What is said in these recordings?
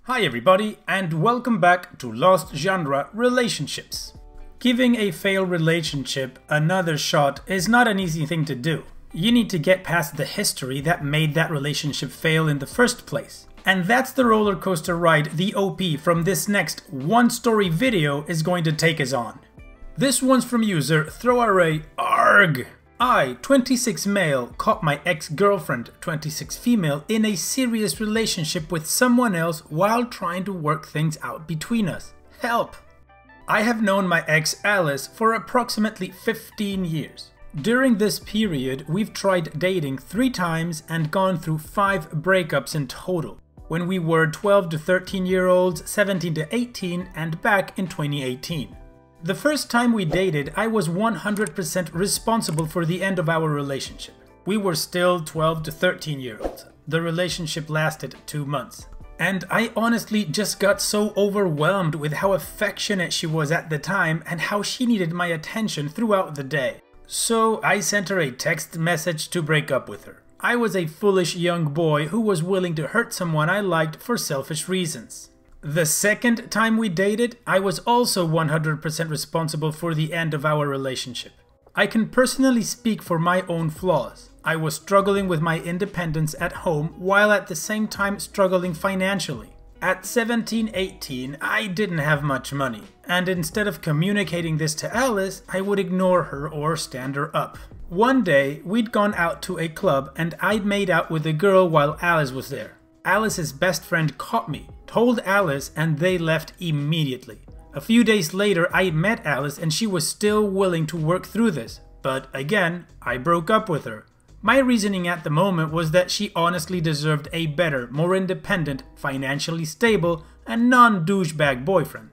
Hi everybody, and welcome back to Lost Genre Relationships. Giving a failed relationship another shot is not an easy thing to do. You need to get past the history that made that relationship fail in the first place. And that's the roller coaster ride the OP from this next one story video is going to take us on. This one's from user ThrowArray. I, 26 male, caught my ex-girlfriend, 26 female, in a serious relationship with someone else while trying to work things out between us. Help! I have known my ex Alice for approximately 15 years. During this period, we've tried dating 3 times and gone through 5 breakups in total, when we were 12 to 13 year olds, 17 to 18, and back in 2018. The first time we dated, I was 100% responsible for the end of our relationship. We were still 12 to 13 year olds. The relationship lasted 2 months. And I honestly just got so overwhelmed with how affectionate she was at the time and how she needed my attention throughout the day. So I sent her a text message to break up with her. I was a foolish young boy who was willing to hurt someone I liked for selfish reasons. The second time we dated, I was also 100% responsible for the end of our relationship. I can personally speak for my own flaws. I was struggling with my independence at home while at the same time struggling financially. At 17-18, I didn't have much money, and instead of communicating this to Alice, I would ignore her or stand her up. One day, we'd gone out to a club and I'd made out with a girl while Alice was there. Alice's best friend caught me, told Alice, and they left immediately. A few days later, I met Alice and she was still willing to work through this. But again, I broke up with her. My reasoning at the moment was that she honestly deserved a better, more independent, financially stable, and non-douchebag boyfriend.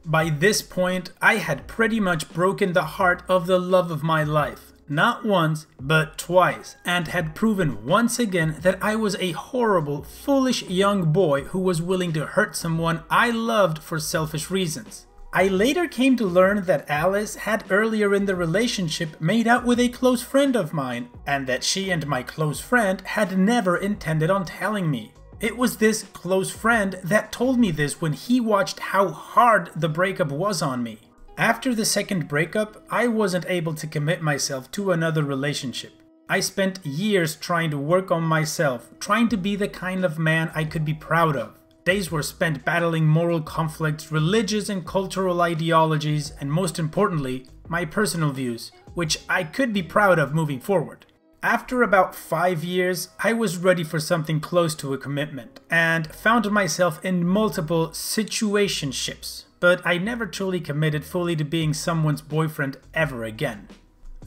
By this point, I had pretty much broken the heart of the love of my life. Not once, but twice, and had proven once again that I was a horrible, foolish young boy who was willing to hurt someone I loved for selfish reasons. I later came to learn that Alice had earlier in the relationship made out with a close friend of mine, and that she and my close friend had never intended on telling me. It was this close friend that told me this when he watched how hard the breakup was on me. After the second breakup, I wasn't able to commit myself to another relationship. I spent years trying to work on myself, trying to be the kind of man I could be proud of. Days were spent battling moral conflicts, religious and cultural ideologies, and most importantly, my personal views, which I could be proud of moving forward. After about 5 years, I was ready for something close to a commitment, and found myself in multiple situationships. But I never truly committed fully to being someone's boyfriend ever again.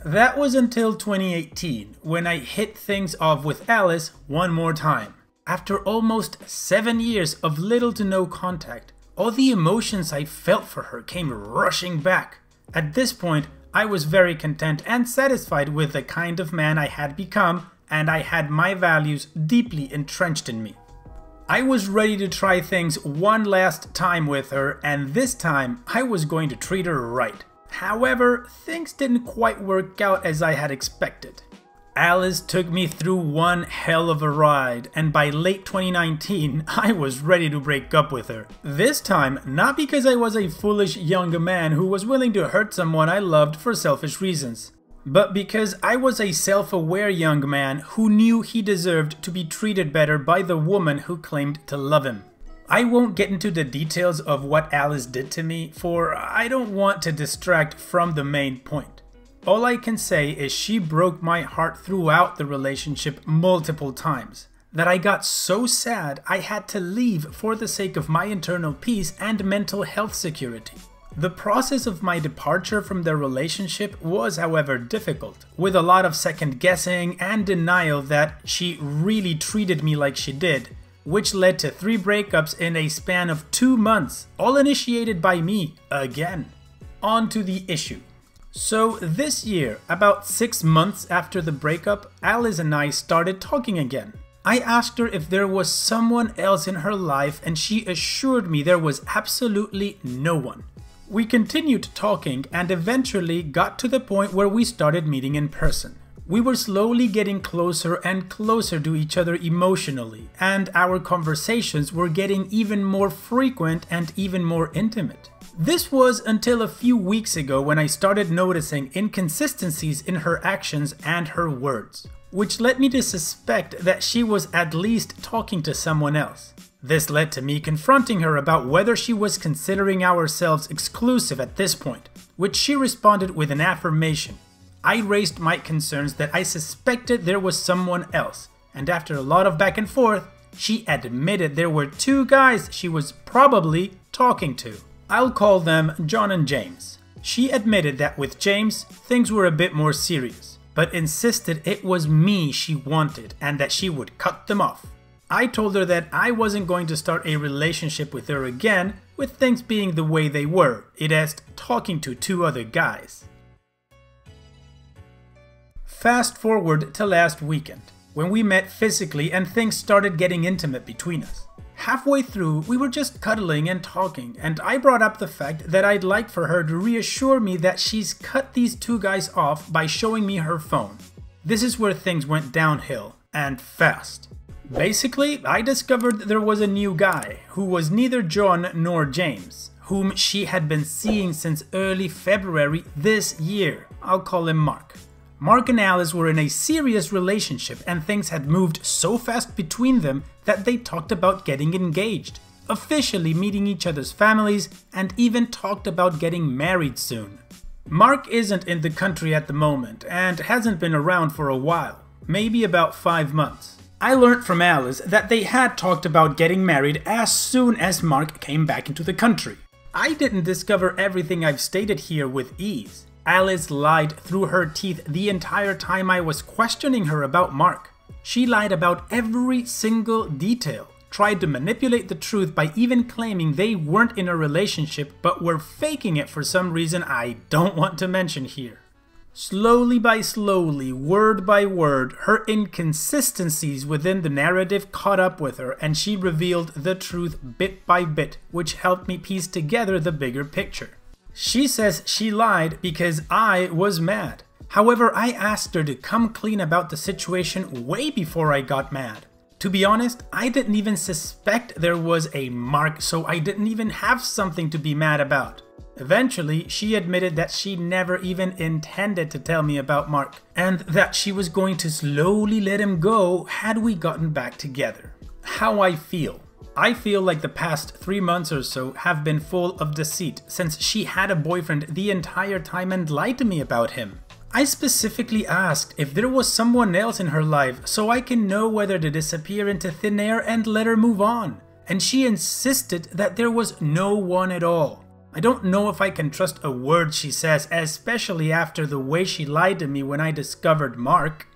That was until 2018, when I hit things off with Alice one more time. After almost 7 years of little to no contact, all the emotions I felt for her came rushing back. At this point, I was very content and satisfied with the kind of man I had become, and I had my values deeply entrenched in me. I was ready to try things one last time with her, and this time I was going to treat her right. However, things didn't quite work out as I had expected. Alice took me through one hell of a ride, and by late 2019, I was ready to break up with her. This time, not because I was a foolish young man who was willing to hurt someone I loved for selfish reasons, but because I was a self-aware young man who knew he deserved to be treated better by the woman who claimed to love him. I won't get into the details of what Alice did to me, for I don't want to distract from the main point. All I can say is she broke my heart throughout the relationship multiple times, that I got so sad I had to leave for the sake of my internal peace and mental health security. The process of my departure from the relationship was, however, difficult, with a lot of second guessing and denial that she really treated me like she did, which led to 3 breakups in a span of 2 months, all initiated by me again. On to the issue. So this year, about 6 months after the breakup, Alice and I started talking again. I asked her if there was someone else in her life, and she assured me there was absolutely no one. We continued talking and eventually got to the point where we started meeting in person. We were slowly getting closer and closer to each other emotionally, and our conversations were getting even more frequent and even more intimate. This was until a few weeks ago when I started noticing inconsistencies in her actions and her words, which led me to suspect that she was at least talking to someone else. This led to me confronting her about whether she was considering ourselves exclusive at this point, which she responded with an affirmation. I raised my concerns that I suspected there was someone else, and after a lot of back and forth, she admitted there were 2 guys she was probably talking to. I'll call them John and James. She admitted that with James, things were a bit more serious, but insisted it was me she wanted and that she would cut them off. I told her that I wasn't going to start a relationship with her again, with things being the way they were, it as talking to 2 other guys. Fast forward to last weekend, when we met physically and things started getting intimate between us. Halfway through, we were just cuddling and talking, and I brought up the fact that I'd like for her to reassure me that she's cut these 2 guys off by showing me her phone. This is where things went downhill, and fast. Basically, I discovered there was a new guy, who was neither John nor James, whom she had been seeing since early February this year. I'll call him Mark. Mark and Alice were in a serious relationship and things had moved so fast between them that they talked about getting engaged, officially meeting each other's families, and even talked about getting married soon. Mark isn't in the country at the moment and hasn't been around for a while, maybe about 5 months. I learned from Alice that they had talked about getting married as soon as Mark came back into the country. I didn't discover everything I've stated here with ease. Alice lied through her teeth the entire time I was questioning her about Mark. She lied about every single detail, tried to manipulate the truth by even claiming they weren't in a relationship but were faking it for some reason I don't want to mention here. Slowly by slowly, word by word, her inconsistencies within the narrative caught up with her and she revealed the truth bit by bit, which helped me piece together the bigger picture. She says she lied because I was mad. However, I asked her to come clean about the situation way before I got mad. To be honest, I didn't even suspect there was a Mark, so I didn't even have something to be mad about. Eventually, she admitted that she never even intended to tell me about Mark, and that she was going to slowly let him go had we gotten back together. How I feel. I feel like the past 3 months or so have been full of deceit since she had a boyfriend the entire time and lied to me about him. I specifically asked if there was someone else in her life so I can know whether to disappear into thin air and let her move on, and she insisted that there was no one at all. I don't know if I can trust a word she says, especially after the way she lied to me when I discovered Mark.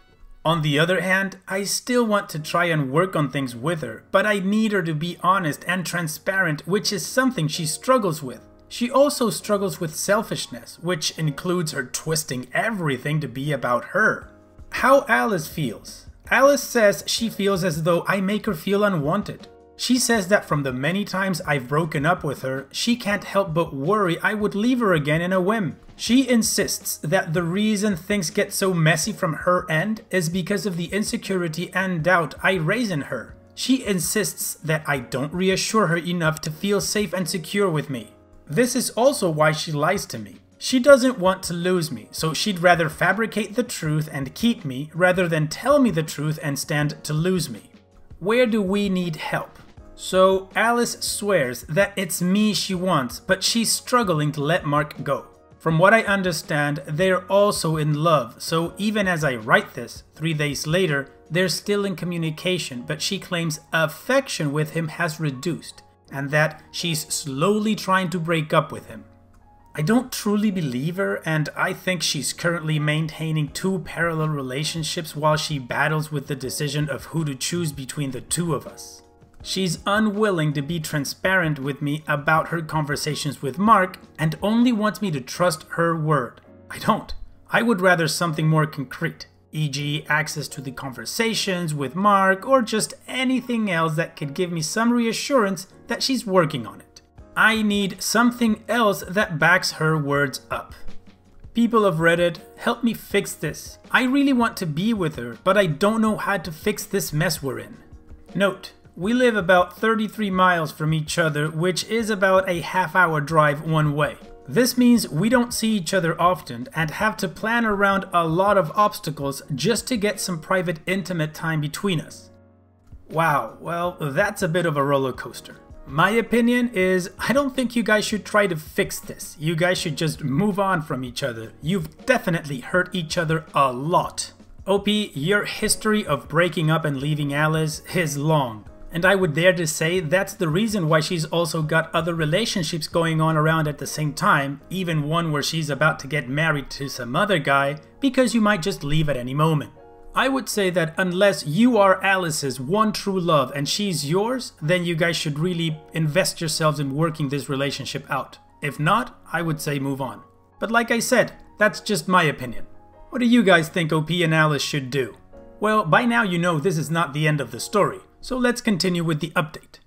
On the other hand, I still want to try and work on things with her, but I need her to be honest and transparent, which is something she struggles with. She also struggles with selfishness, which includes her twisting everything to be about her. How Alice feels. Alice says she feels as though I make her feel unwanted. She says that from the many times I've broken up with her, she can't help but worry I would leave her again in a whim. She insists that the reason things get so messy from her end is because of the insecurity and doubt I raise in her. She insists that I don't reassure her enough to feel safe and secure with me. This is also why she lies to me. She doesn't want to lose me, so she'd rather fabricate the truth and keep me rather than tell me the truth and stand to lose me. Where do we need help? So Alice swears that it's me she wants, but she's struggling to let Mark go. From what I understand, they're also in love, so even as I write this, 3 days later, they're still in communication, but she claims affection with him has reduced, and that she's slowly trying to break up with him. I don't truly believe her, and I think she's currently maintaining 2 parallel relationships while she battles with the decision of who to choose between the 2 of us. She's unwilling to be transparent with me about her conversations with Mark and only wants me to trust her word. I don't. I would rather something more concrete, e.g. access to the conversations with Mark or just anything else that could give me some reassurance that she's working on it. I need something else that backs her words up. People of Reddit, help me fix this. I really want to be with her, but I don't know how to fix this mess we're in. Note, we live about 33 miles from each other, which is about a half-hour drive one way. This means we don't see each other often and have to plan around a lot of obstacles just to get some private, intimate time between us. Wow, well, that's a bit of a roller coaster. My opinion is, I don't think you guys should try to fix this. You guys should just move on from each other. You've definitely hurt each other a lot. OP, your history of breaking up and leaving Alice is long. And I would dare to say that's the reason why she's also got other relationships going on around at the same time, even one where she's about to get married to some other guy, because you might just leave at any moment. I would say that unless you are Alice's one true love and she's yours, then you guys should really invest yourselves in working this relationship out. If not, I would say move on. But like I said, that's just my opinion. What do you guys think OP and Alice should do? Well, by now you know this is not the end of the story, so let's continue with the update.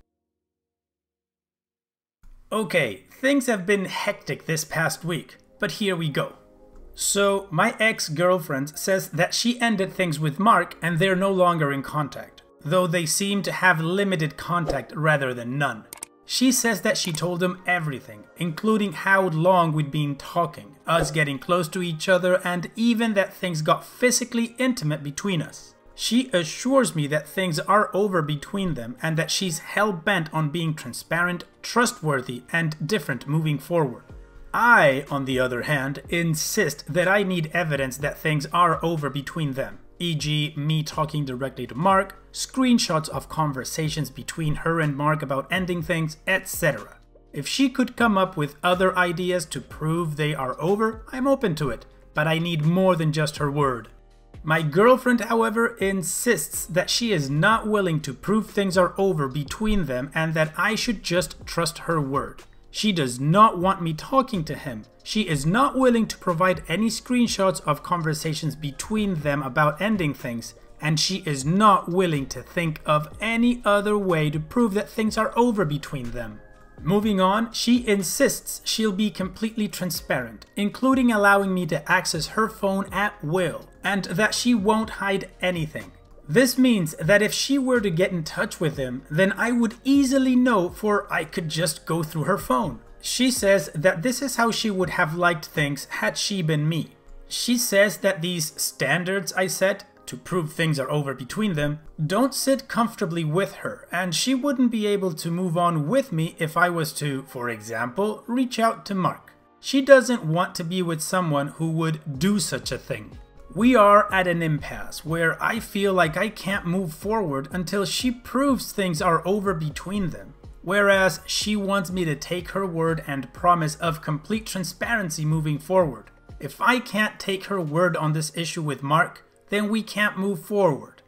Okay, things have been hectic this past week, but here we go. So, my ex-girlfriend says that she ended things with Mark and they're no longer in contact, though they seem to have limited contact rather than none. She says that she told him everything, including how long we'd been talking, us getting close to each other, and even that things got physically intimate between us. She assures me that things are over between them and that she's hell-bent on being transparent, trustworthy, and different moving forward. I, on the other hand, insist that I need evidence that things are over between them, e.g. me talking directly to Mark, screenshots of conversations between her and Mark about ending things, etc. If she could come up with other ideas to prove they are over, I'm open to it, but I need more than just her word. My girlfriend, however, insists that she is not willing to prove things are over between them and that I should just trust her word. She does not want me talking to him. She is not willing to provide any screenshots of conversations between them about ending things, and she is not willing to think of any other way to prove that things are over between them. Moving on, she insists she'll be completely transparent, including allowing me to access her phone at will, and that she won't hide anything. This means that if she were to get in touch with him, then I would easily know, for I could just go through her phone. She says that this is how she would have liked things had she been me. She says that these standards I set to prove things are over between them don't sit comfortably with her, and she wouldn't be able to move on with me if I was to, for example, reach out to Mark. She doesn't want to be with someone who would do such a thing. We are at an impasse where I feel like I can't move forward until she proves things are over between them, whereas she wants me to take her word and promise of complete transparency moving forward. If I can't take her word on this issue with Mark, then we can't move forward.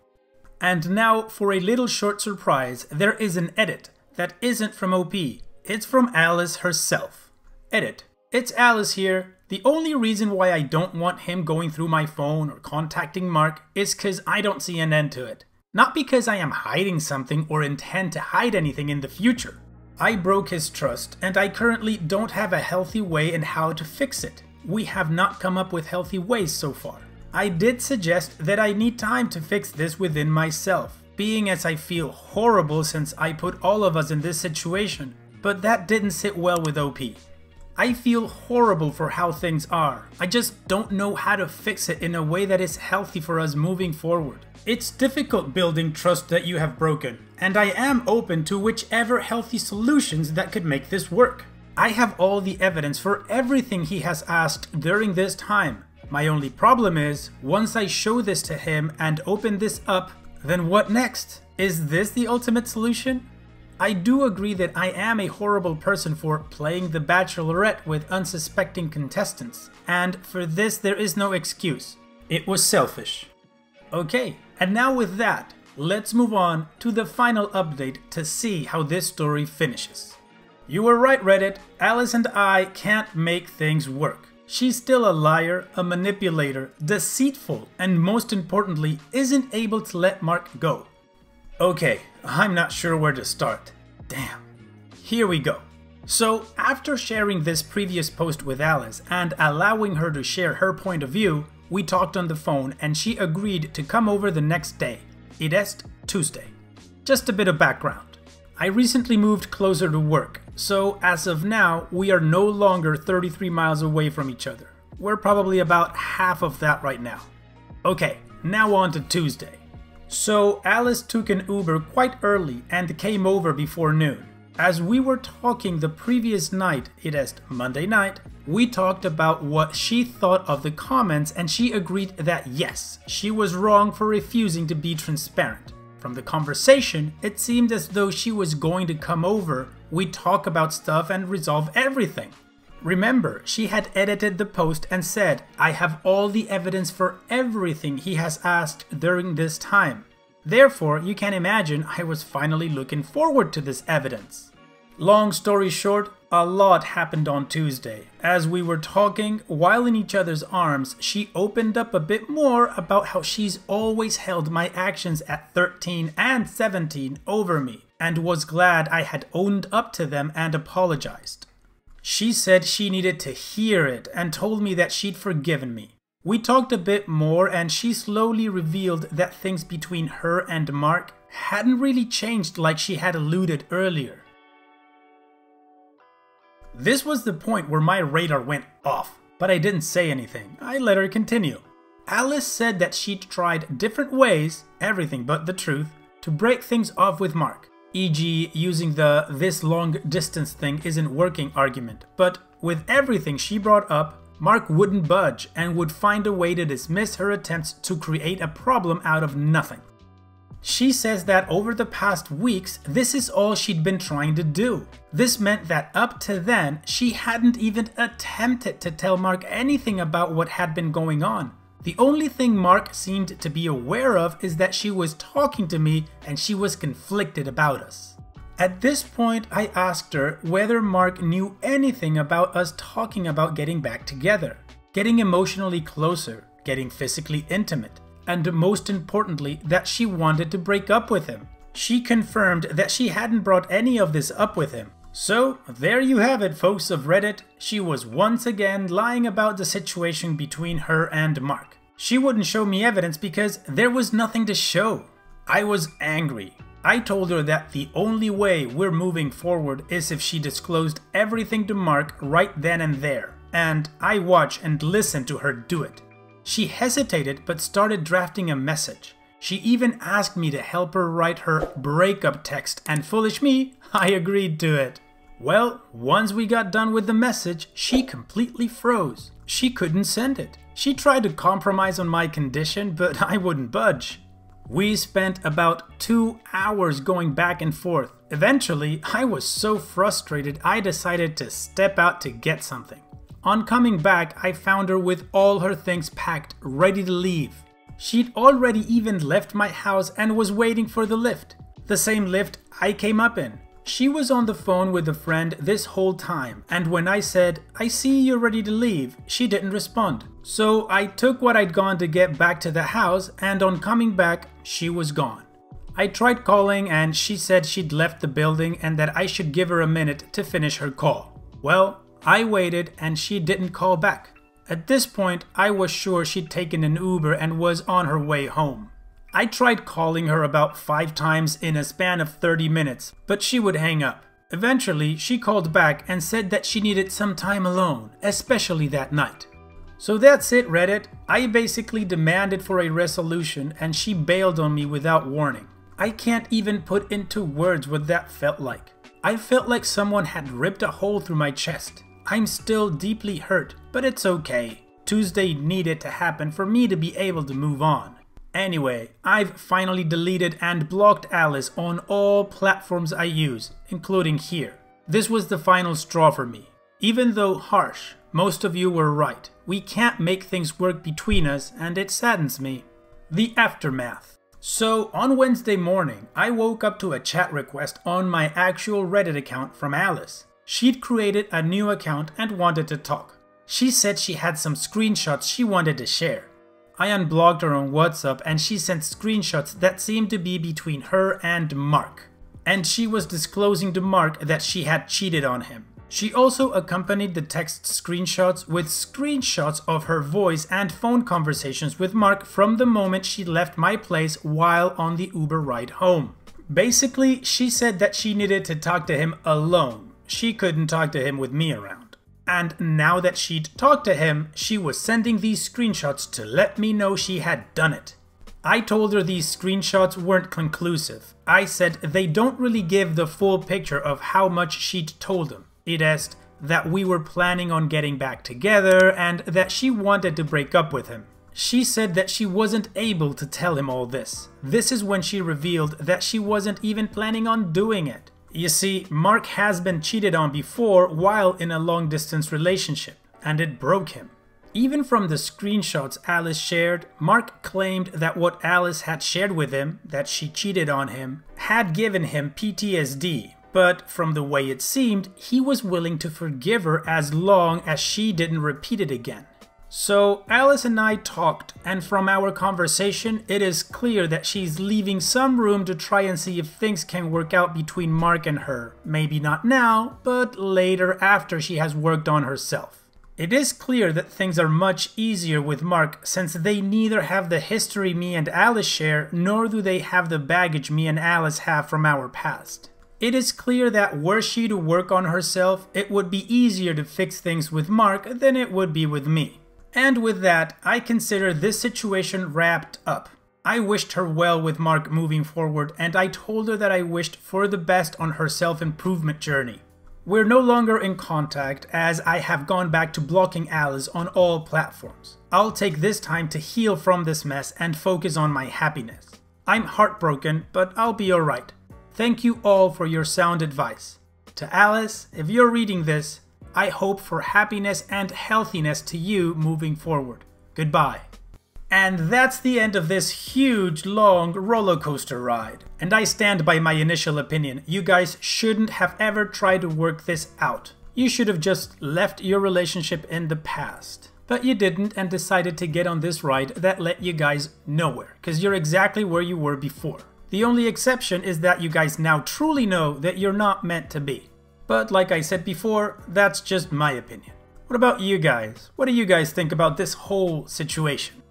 And now for a little short surprise, there is an edit that isn't from OP, it's from Alice herself. Edit. It's Alice here. The only reason why I don't want him going through my phone or contacting Mark is because I don't see an end to it. Not because I am hiding something or intend to hide anything in the future. I broke his trust and I currently don't have a healthy way in how to fix it. We have not come up with healthy ways so far. I did suggest that I need time to fix this within myself, being as I feel horrible since I put all of us in this situation, but that didn't sit well with OP. I feel horrible for how things are. I just don't know how to fix it in a way that is healthy for us moving forward. It's difficult building trust that you have broken, and I am open to whichever healthy solutions that could make this work. I have all the evidence for everything he has asked during this time. My only problem is, once I show this to him and open this up, then what next? Is this the ultimate solution? I do agree that I am a horrible person for playing The Bachelorette with unsuspecting contestants, and for this there is no excuse. It was selfish. Okay, and now with that, let's move on to the final update to see how this story finishes. You were right, Reddit, Alice and I can't make things work. She's still a liar, a manipulator, deceitful, and most importantly, isn't able to let Mark go. Okay, I'm not sure where to start. Damn. Here we go. So after sharing this previous post with Alice and allowing her to share her point of view, we talked on the phone and she agreed to come over the next day. It est Tuesday. Just a bit of background. I recently moved closer to work, so as of now, we are no longer 33 miles away from each other. We're probably about half of that right now. Okay, now on to Tuesday. So Alice took an Uber quite early and came over before noon. As we were talking the previous night, it est Monday night, we talked about what she thought of the comments and she agreed that yes, she was wrong for refusing to be transparent. From the conversation, it seemed as though she was going to come over, we'd talk about stuff and resolve everything. Remember, she had edited the post and said, I have all the evidence for everything he has asked during this time. Therefore, you can imagine I was finally looking forward to this evidence. Long story short, a lot happened on Tuesday. As we were talking, while in each other's arms, she opened up a bit more about how she's always held my actions at 13 and 17 over me, and was glad I had owned up to them and apologized. She said she needed to hear it and told me that she'd forgiven me. We talked a bit more and she slowly revealed that things between her and Mark hadn't really changed like she had alluded earlier. This was the point where my radar went off, but I didn't say anything. I let her continue. Alice said that she'd tried different ways, everything but the truth, to break things off with Mark. E.g. using the "this long distance thing isn't working" argument. But with everything she brought up, Mark wouldn't budge and would find a way to dismiss her attempts to create a problem out of nothing. She says that over the past weeks, this is all she'd been trying to do. This meant that up to then, she hadn't even attempted to tell Mark anything about what had been going on. The only thing Mark seemed to be aware of is that she was talking to me and she was conflicted about us. At this point, I asked her whether Mark knew anything about us talking about getting back together, getting emotionally closer, getting physically intimate, and most importantly, that she wanted to break up with him. She confirmed that she hadn't brought any of this up with him. So, there you have it, folks of Reddit. She was once again lying about the situation between her and Mark. She wouldn't show me evidence because there was nothing to show. I was angry. I told her that the only way we're moving forward is if she disclosed everything to Mark right then and there, and I watch and listen to her do it. She hesitated but started drafting a message. She even asked me to help her write her breakup text, and foolish me, I agreed to it. Well, once we got done with the message, she completely froze. She couldn't send it. She tried to compromise on my condition, but I wouldn't budge. We spent about 2 hours going back and forth. Eventually, I was so frustrated I decided to step out to get something. On coming back, I found her with all her things packed, ready to leave. She'd already even left my house and was waiting for the lift. The same lift I came up in. She was on the phone with a friend this whole time, and when I said, "I see you're ready to leave," she didn't respond. So I took what I'd gone to get back to the house, and on coming back, she was gone. I tried calling and she said she'd left the building and that I should give her a minute to finish her call. Well, I waited and she didn't call back. At this point, I was sure she'd taken an Uber and was on her way home. I tried calling her about 5 times in a span of 30 minutes, but she would hang up. Eventually, she called back and said that she needed some time alone, especially that night. So that's it, Reddit. I basically demanded for a resolution and she bailed on me without warning. I can't even put into words what that felt like. I felt like someone had ripped a hole through my chest. I'm still deeply hurt, but it's okay. Tuesday needed to happen for me to be able to move on. Anyway, I've finally deleted and blocked Alice on all platforms I use, including here. This was the final straw for me. Even though harsh, most of you were right. We can't make things work between us, and it saddens me. The aftermath. So, on Wednesday morning, I woke up to a chat request on my actual Reddit account from Alice. She'd created a new account and wanted to talk. She said she had some screenshots she wanted to share. I unblocked her on WhatsApp and she sent screenshots that seemed to be between her and Mark. And she was disclosing to Mark that she had cheated on him. She also accompanied the text screenshots with screenshots of her voice and phone conversations with Mark from the moment she left my place while on the Uber ride home. Basically, she said that she needed to talk to him alone. She couldn't talk to him with me around. And now that she'd talked to him, she was sending these screenshots to let me know she had done it. I told her these screenshots weren't conclusive. I said they don't really give the full picture of how much she'd told him. It asked that we were planning on getting back together and that she wanted to break up with him. She said that she wasn't able to tell him all this. This is when she revealed that she wasn't even planning on doing it. You see, Mark has been cheated on before while in a long-distance relationship, and it broke him. Even from the screenshots Alice shared, Mark claimed that what Alice had shared with him, that she cheated on him, had given him PTSD. But from the way it seemed, he was willing to forgive her as long as she didn't repeat it again. So Alice and I talked, and from our conversation, it is clear that she's leaving some room to try and see if things can work out between Mark and her. Maybe not now, but later after she has worked on herself. It is clear that things are much easier with Mark since they neither have the history me and Alice share, nor do they have the baggage me and Alice have from our past. It is clear that were she to work on herself, it would be easier to fix things with Mark than it would be with me. And with that, I consider this situation wrapped up. I wished her well with Mark moving forward, and I told her that I wished for the best on her self-improvement journey. We're no longer in contact as I have gone back to blocking Alice on all platforms. I'll take this time to heal from this mess and focus on my happiness. I'm heartbroken, but I'll be alright. Thank you all for your sound advice. To Alice, if you're reading this, I hope for happiness and healthiness to you moving forward. Goodbye. And that's the end of this huge, long roller coaster ride. And I stand by my initial opinion. You guys shouldn't have ever tried to work this out. You should have just left your relationship in the past. But you didn't and decided to get on this ride that led you guys nowhere, because you're exactly where you were before. The only exception is that you guys now truly know that you're not meant to be. But like I said before, that's just my opinion. What about you guys? What do you guys think about this whole situation?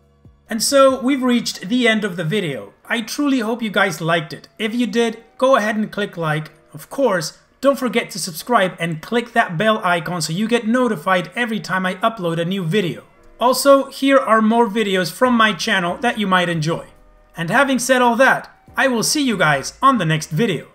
And so we've reached the end of the video. I truly hope you guys liked it. If you did, go ahead and click like. Of course, don't forget to subscribe and click that bell icon so you get notified every time I upload a new video. Also, here are more videos from my channel that you might enjoy. And having said all that, I will see you guys on the next video.